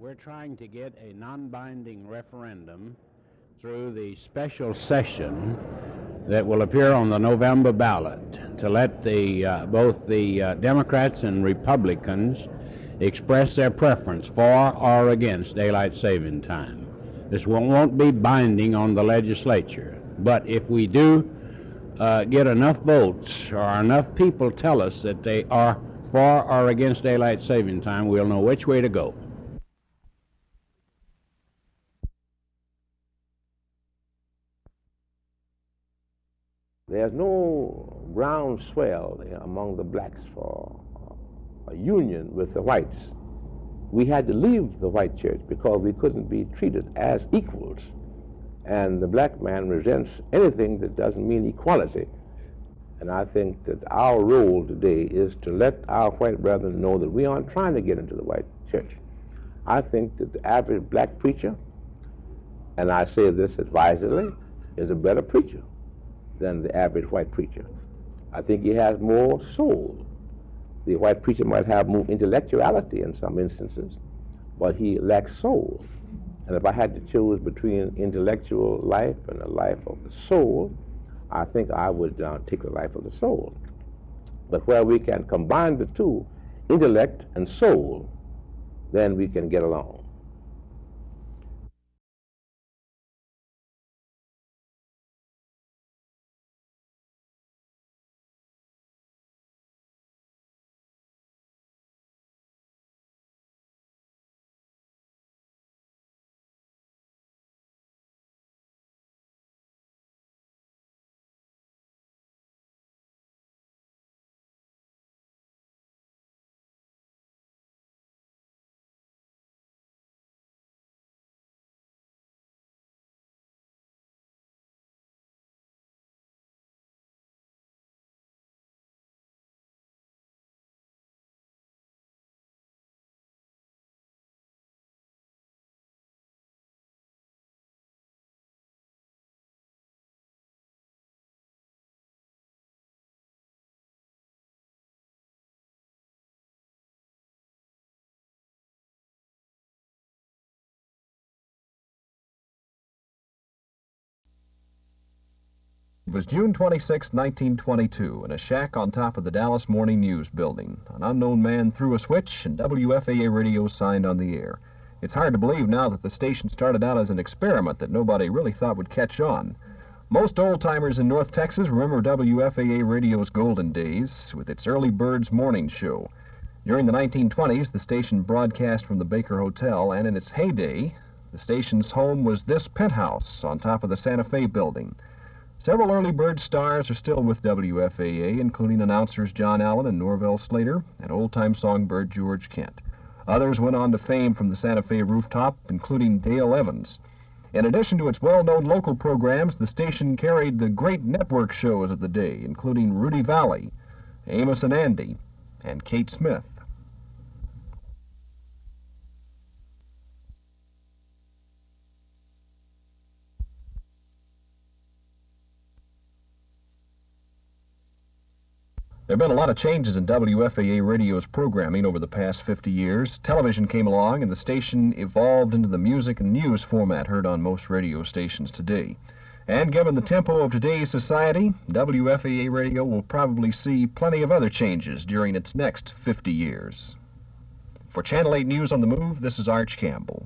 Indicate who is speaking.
Speaker 1: We're trying to get a non-binding referendum through the special session that will appear on the November ballot to let both the Democrats and Republicans express their preference for or against daylight saving time. This won't be binding on the legislature, but if we do get enough votes or enough people tell us that they are for or against daylight saving time, we'll know which way to go.
Speaker 2: There's no groundswell among the blacks for a union with the whites. We had to leave the white church because we couldn't be treated as equals. And the black man resents anything that doesn't mean equality. And I think that our role today is to let our white brethren know that we aren't trying to get into the white church. I think that the average black preacher, and I say this advisedly, is a better preacher than the average white preacher. I think he has more soul. The white preacher might have more intellectuality in some instances, but he lacks soul. And if I had to choose between intellectual life and a life of the soul, I think I would take the life of the soul. But where we can combine the two, intellect and soul, then we can get along.
Speaker 3: It was June 26, 1922, in a shack on top of the Dallas Morning News building. An unknown man threw a switch, and WFAA radio signed on the air. It's hard to believe now that the station started out as an experiment that nobody really thought would catch on. Most old-timers in North Texas remember WFAA radio's golden days with its early birds morning show. During the 1920s, the station broadcast from the Baker Hotel, and in its heyday, the station's home was this penthouse on top of the Santa Fe building. Several early bird stars are still with WFAA, including announcers John Allen and Norvell Slater and old-time songbird George Kent. Others went on to fame from the Santa Fe rooftop, including Dale Evans. In addition to its well-known local programs, the station carried the great network shows of the day, including Rudy Valley, Amos and Andy, and Kate Smith. There have been a lot of changes in WFAA radio's programming over the past 50 years. Television came along and the station evolved into the music and news format heard on most radio stations today. And given the tempo of today's society, WFAA radio will probably see plenty of other changes during its next 50 years. For Channel 8 News on the Move, this is Arch Campbell.